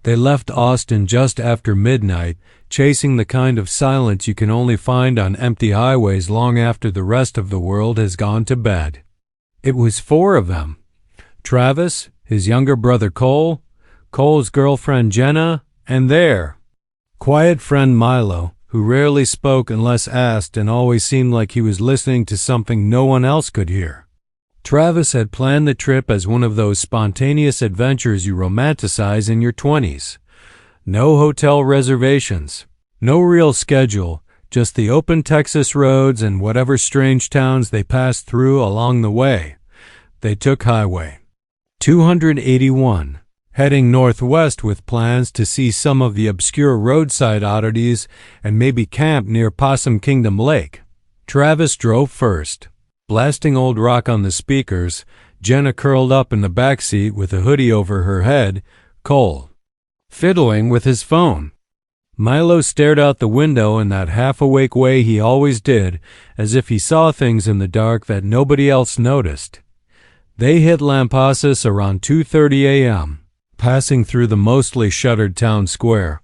They left Austin just after midnight, chasing the kind of silence you can only find on empty highways long after the rest of the world has gone to bed. It was 4 of them. Travis, his younger brother Cole, Cole's girlfriend Jenna, and their quiet friend Milo, who rarely spoke unless asked and always seemed like he was listening to something no one else could hear. Travis had planned the trip as one of those spontaneous adventures you romanticize in your 20s. No hotel reservations, no real schedule, just the open Texas roads and whatever strange towns they passed through along the way. They took Highway 281, heading northwest with plans to see some of the obscure roadside oddities and maybe camp near Possum Kingdom Lake. Travis drove first, blasting old rock on the speakers, Jenna curled up in the back seat with a hoodie over her head, Cole fiddling with his phone. Milo stared out the window in that half-awake way he always did, as if he saw things in the dark that nobody else noticed. They hit Lampasas around 2:30 a.m., passing through the mostly shuttered town square,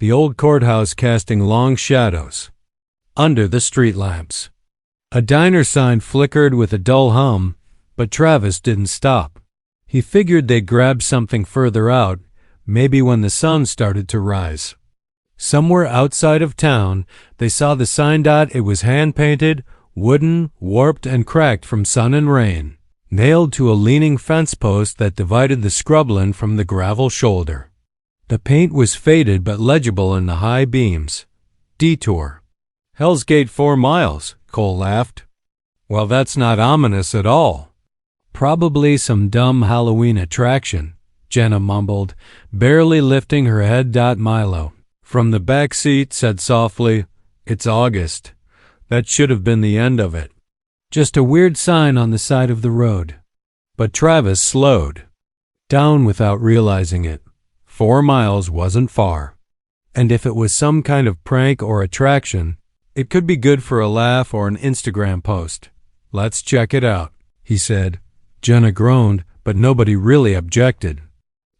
the old courthouse casting long shadows under the street lamps. A diner sign flickered with a dull hum, but Travis didn't stop. He figured they'd grab something further out, maybe when the sun started to rise. Somewhere outside of town, they saw the sign. It was hand-painted, wooden, warped, and cracked from sun and rain, nailed to a leaning fence post that divided the scrubland from the gravel shoulder. The paint was faded but legible in the high beams. Detour. Hell's Gate 4 miles, Cole laughed. Well, that's not ominous at all. Probably some dumb Halloween attraction, Jenna mumbled, barely lifting her head. Milo, from the back seat, said softly, "It's August. That should have been the end of it. Just a weird sign on the side of the road." But Travis slowed down without realizing it. 4 miles wasn't far. And if it was some kind of prank or attraction, it could be good for a laugh or an Instagram post. "Let's check it out," he said. Jenna groaned, but nobody really objected.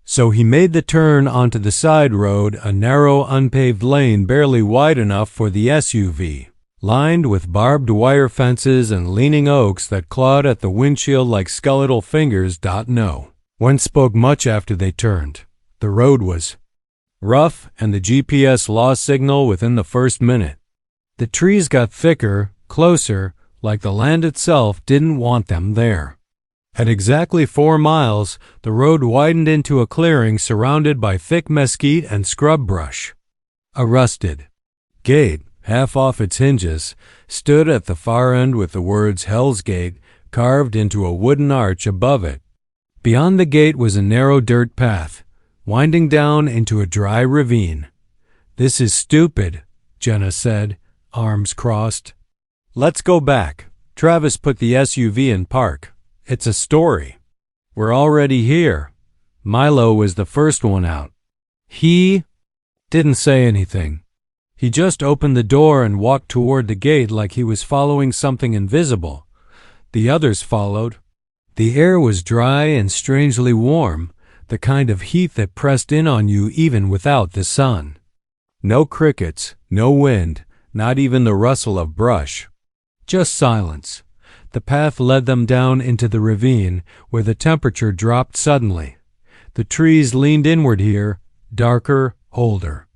So he made the turn onto the side road, a narrow, unpaved lane barely wide enough for the SUV, lined with barbed wire fences and leaning oaks that clawed at the windshield like skeletal fingers. No one spoke much after they turned. The road was rough, and the GPS lost signal within the first minute. The trees got thicker, closer, like the land itself didn't want them there. At exactly 4 miles, the road widened into a clearing surrounded by thick mesquite and scrub brush. A rusted gate, half off its hinges, stood at the far end with the words Hell's Gate carved into a wooden arch above it. Beyond the gate was a narrow dirt path, winding down into a dry ravine. "This is stupid," Jenna said, arms crossed. "Let's go back." Travis put the SUV in park. "It's a story." "We're already here." Milo was the first one out. He didn't say anything. He just opened the door and walked toward the gate like he was following something invisible. The others followed. The air was dry and strangely warm, the kind of heat that pressed in on you even without the sun. No crickets, no wind, not even the rustle of brush. Just silence. The path led them down into the ravine, where the temperature dropped suddenly. The trees leaned inward here, darker, older.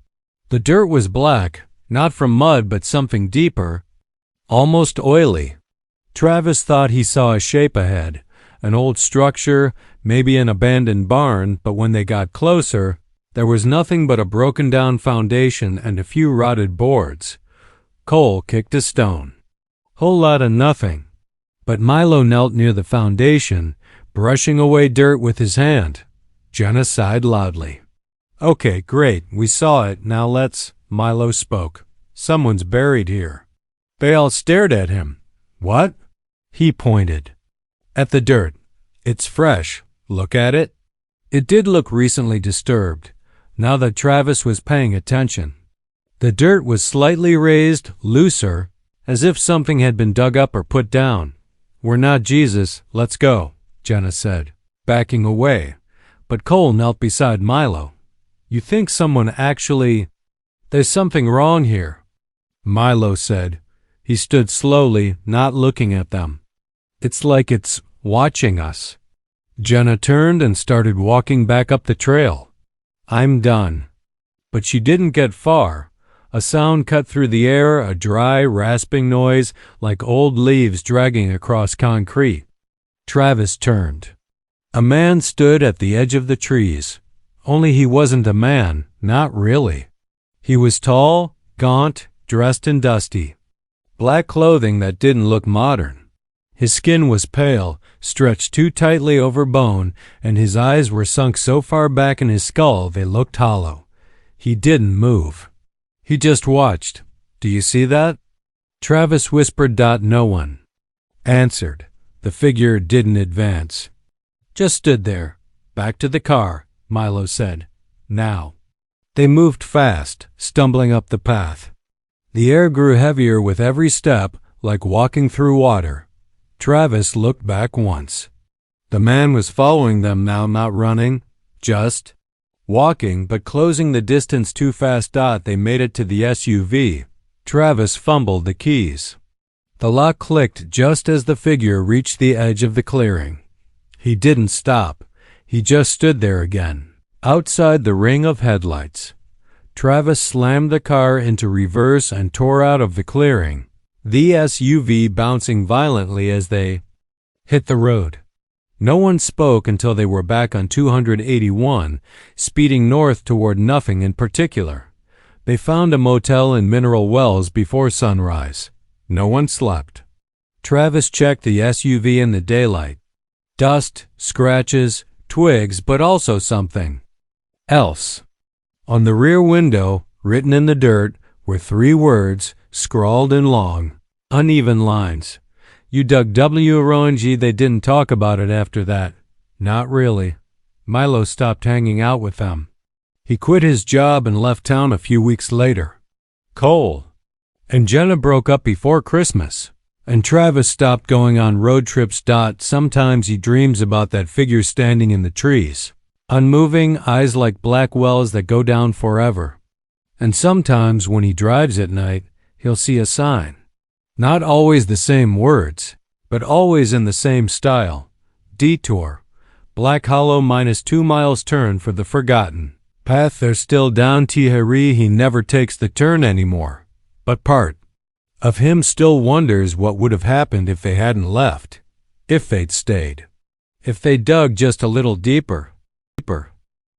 The dirt was black, not from mud but something deeper, almost oily. Travis thought he saw a shape ahead, an old structure, maybe an abandoned barn, but when they got closer, there was nothing but a broken-down foundation and a few rotted boards. Cole kicked a stone. Whole lot of nothing. But Milo knelt near the foundation, brushing away dirt with his hand. Jenna sighed loudly. "Okay, great, we saw it, now let's—" Milo spoke. "Someone's buried here." They all stared at him. "What?" He pointed at the dirt. "It's fresh. Look at it." It did look recently disturbed, now that Travis was paying attention. The dirt was slightly raised, looser, as if something had been dug up or put down. "We're not Jesus, let's go," Jenna said, backing away, but Cole knelt beside Milo. You think someone actually... There's something wrong here, Milo said. He stood slowly, not looking at them. It's like it's watching us. Jenna turned and started walking back up the trail. I'm done. But she didn't get far. A sound cut through the air, a dry, rasping noise like old leaves dragging across concrete. Travis turned. A man stood at the edge of the trees. Only he wasn't a man, not really. He was tall, gaunt, dressed in dusty. Black clothing that didn't look modern. His skin was pale, stretched too tightly over bone, and his eyes were sunk so far back in his skull they looked hollow. He didn't move. He just watched. Do you see that? Travis whispered. No one answered. The figure didn't advance. Just stood there. Back to the car, Milo said. Now. They moved fast, stumbling up the path. The air grew heavier with every step, like walking through water. Travis looked back once. The man was following them now, not running, just walking, but closing the distance too fast. They made it to the SUV. Travis fumbled the keys. The lock clicked just as the figure reached the edge of the clearing. He didn't stop. He just stood there again. Outside the ring of headlights, Travis slammed the car into reverse and tore out of the clearing, the SUV bouncing violently as they hit the road. No one spoke until they were back on 281, speeding north toward nothing in particular. They found a motel in Mineral Wells before sunrise. No one slept. Travis checked the SUV in the daylight. Dust, scratches, twigs, but also something else. On the rear window, written in the dirt, were 3 words, scrawled in long, uneven lines. You dug WRONG. They didn't talk about it after that. Not really. Milo stopped hanging out with them. He quit his job and left town a few weeks later. Cole and Jenna broke up before Christmas, and Travis stopped going on road trips. Sometimes he dreams about that figure standing in the trees. Unmoving, eyes like black wells that go down forever. And sometimes when he drives at night, he'll see a sign. Not always the same words, but always in the same style. Detour. Black Hollow -2 miles turn for the forgotten. Path they're still down Eerie. He never takes the turn anymore. But part of him still wonders what would have happened if they hadn't left. If they'd stayed. If they dug just a little deeper.